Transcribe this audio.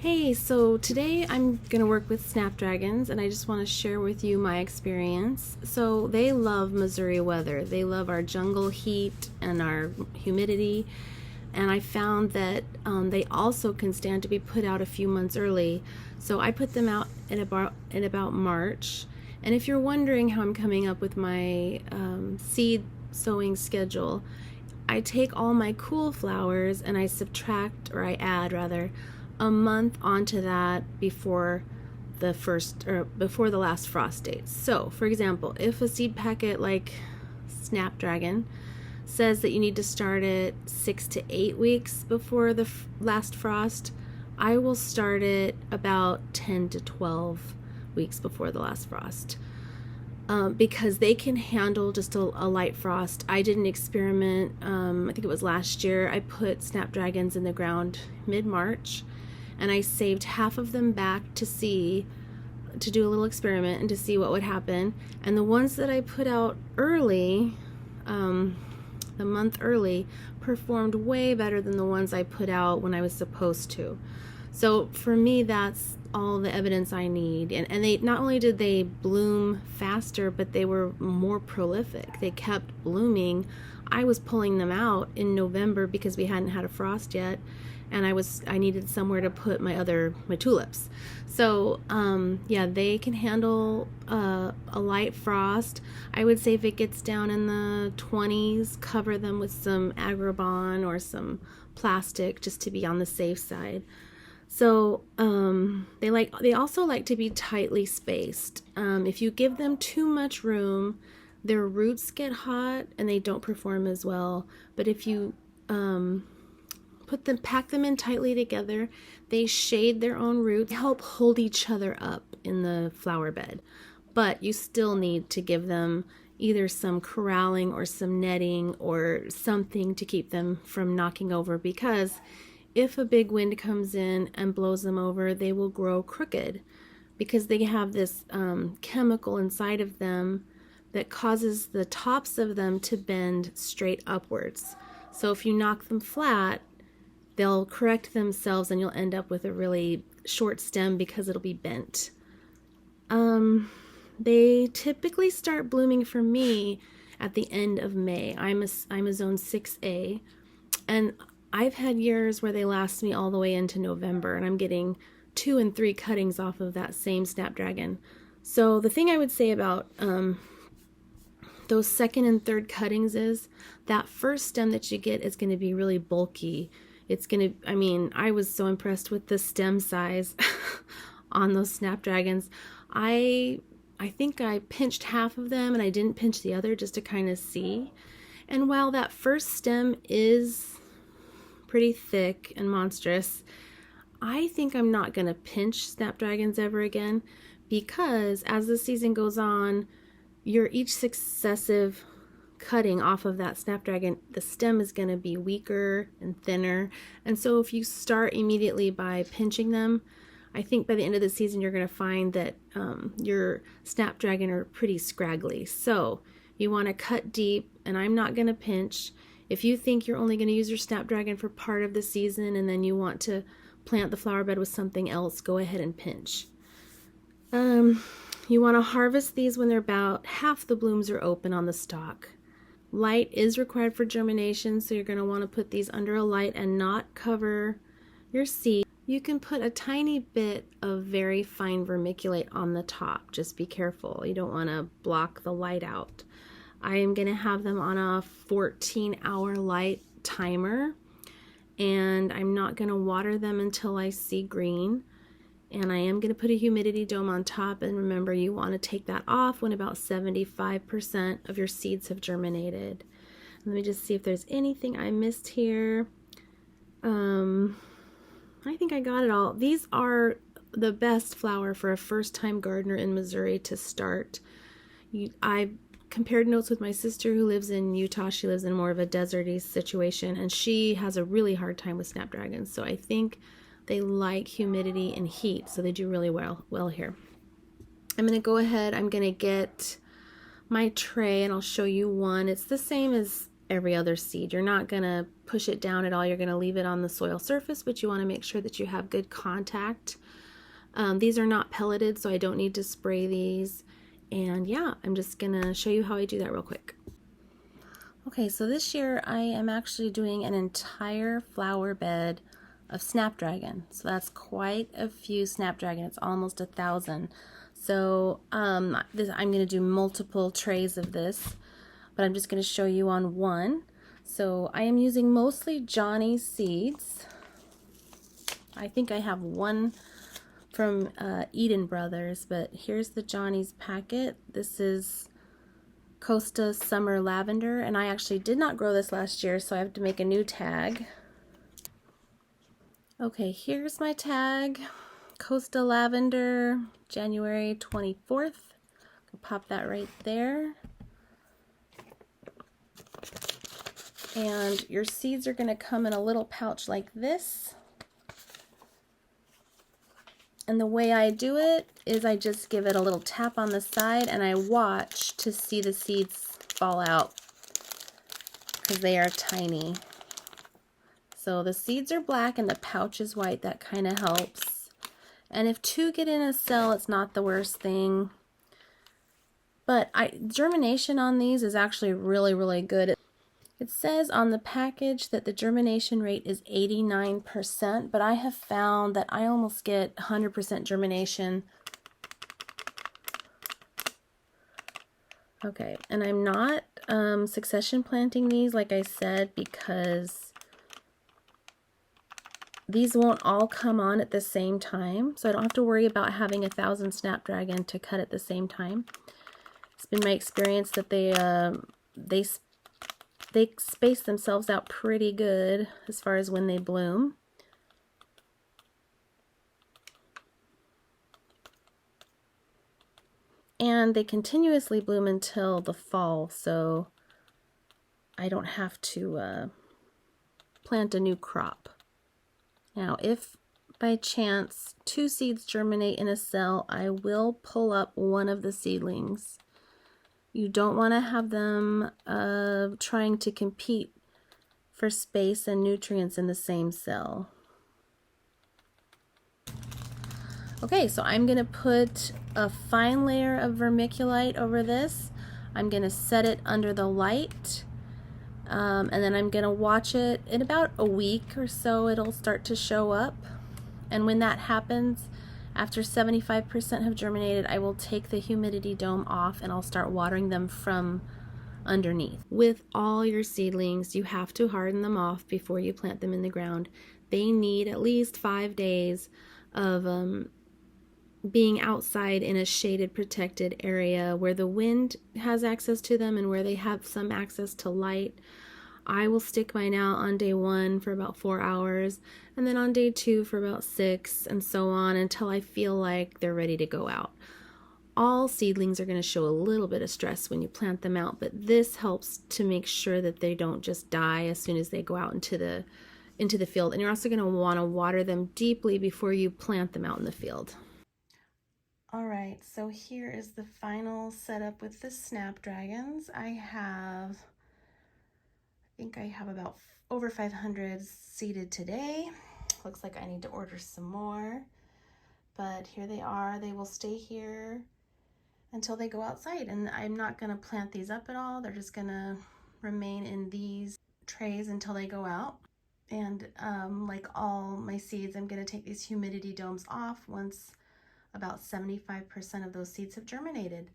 Hey, so today I'm going to work with Snapdragons and I just want to share with you my experience. So they love Missouri weather. They love our jungle heat and our humidity. And I found that they also can stand to be put out a few months early. So I put them out in about March. And if you're wondering how I'm coming up with my seed sowing schedule, I take all my cool flowers and I subtract, or I add rather, a month onto that before the last frost date. So, for example, if a seed packet like Snapdragon says that you need to start it 6 to 8 weeks before the last frost, I will start it about 10 to 12 weeks before the last frost. Because they can handle just a light frost. I did an experiment, I think it was last year. I put Snapdragons in the ground mid-March, and I saved half of them back to do a little experiment and to see what would happen. And the ones that I put out early, the month early, performed way better than the ones I put out when I was supposed to. So for me, that's all the evidence I need. And they not only did they bloom faster, but they were more prolific. They kept blooming. I was pulling them out in November because we hadn't had a frost yet, and I needed somewhere to put my tulips. So yeah, they can handle a light frost. I would say if it gets down in the 20s, cover them with some agrobon or some plastic just to be on the safe side. So they also like to be tightly spaced. If you give them too much room, their roots get hot and they don't perform as well. But if you pack them in tightly together, they shade their own roots, help hold each other up in the flower bed. But you still need to give them either some corralling or some netting or something to keep them from knocking over, because if a big wind comes in and blows them over, they will grow crooked because they have this chemical inside of them that causes the tops of them to bend straight upwards. So if you knock them flat, they'll correct themselves and you'll end up with a really short stem because it'll be bent. They typically start blooming for me at the end of May. I'm a zone 6A, and I've had years where they last me all the way into November, and I'm getting 2 and 3 cuttings off of that same Snapdragon. So the thing I would say about those second and third cuttings is that first stem that you get is going to be really bulky. I was so impressed with the stem size on those Snapdragons. I think I pinched half of them and I didn't pinch the other just to kind of see. And while that first stem is pretty thick and monstrous, I think I'm not going to pinch Snapdragons ever again, because as the season goes on, each successive cutting off of that Snapdragon, the stem is going to be weaker and thinner. And so if you start immediately by pinching them, I think by the end of the season you're going to find that your Snapdragon are pretty scraggly. So you want to cut deep, and I'm not going to pinch. If you think you're only going to use your Snapdragon for part of the season and then you want to plant the flower bed with something else, go ahead and pinch. You want to harvest these when they're about half the blooms are open on the stalk. Light is required for germination, so you're going to want to put these under a light and not cover your seed. You can put a tiny bit of very fine vermiculite on the top. Just be careful. You don't want to block the light out. I am going to have them on a 14-hour light timer, and I'm not going to water them until I see green. And I am going to put a humidity dome on top, and remember, you want to take that off when about 75% of your seeds have germinated. Let me just see if there's anything I missed here. I think I got it all. These are the best flower for a first-time gardener in Missouri to start. I compared notes with my sister who lives in Utah. She lives in more of a deserty situation, and she has a really hard time with Snapdragons. So I think they like humidity and heat, so they do really well here. I'm going to go ahead, I'm going to get my tray, and I'll show you one. It's the same as every other seed. You're not going to push it down at all. You're going to leave it on the soil surface, but you want to make sure that you have good contact. These are not pelleted, so I don't need to spray these. And yeah, I'm just going to show you how I do that real quick. Okay, so this year I am actually doing an entire flower bed of Snapdragon. So that's quite a few Snapdragon. It's almost 1,000. So I'm going to do multiple trays of this, but I'm just going to show you on one. So I am using mostly Johnny's seeds. I think I have one from Eden Brothers, but here's the Johnny's packet. This is Costa Summer Lavender, and I actually did not grow this last year, so I have to make a new tag. Okay, here's my tag. Costa Lavender, January 24th. I'll pop that right there. And your seeds are going to come in a little pouch like this. And the way I do it is I just give it a little tap on the side and I watch to see the seeds fall out because they are tiny. So the seeds are black and the pouch is white. That kind of helps. And if two get in a cell, it's not the worst thing. But germination on these is actually really, really good. It says on the package that the germination rate is 89%, but I have found that I almost get 100% germination. Okay, and I'm not succession planting these, like I said, because these won't all come on at the same time, so I don't have to worry about having 1,000 Snapdragon to cut at the same time. It's been my experience that they space themselves out pretty good as far as when they bloom. And they continuously bloom until the fall, so I don't have to plant a new crop. Now, if by chance two seeds germinate in a cell, I will pull up one of the seedlings. You don't want to have them trying to compete for space and nutrients in the same cell. Okay, so I'm going to put a fine layer of vermiculite over this. I'm going to set it under the light, and then I'm going to watch it. In about a week or so, it'll start to show up. And when that happens, after 75% have germinated, I will take the humidity dome off and I'll start watering them from underneath. With all your seedlings, you have to harden them off before you plant them in the ground. They need at least 5 days of being outside in a shaded, protected area where the wind has access to them and where they have some access to light. I will stick mine out on day 1 for about 4 hours, and then on day 2 for about 6, and so on until I feel like they're ready to go out. All seedlings are going to show a little bit of stress when you plant them out, but this helps to make sure that they don't just die as soon as they go out into the field. And you're also going to want to water them deeply before you plant them out in the field. All right, so here is the final setup with the Snapdragons. I think I have about over 500 seeded today. Looks like I need to order some more, but here they are. They will stay here until they go outside, and I'm not going to plant these up at all. They're just going to remain in these trays until they go out. And like all my seeds, I'm going to take these humidity domes off once about 75% of those seeds have germinated.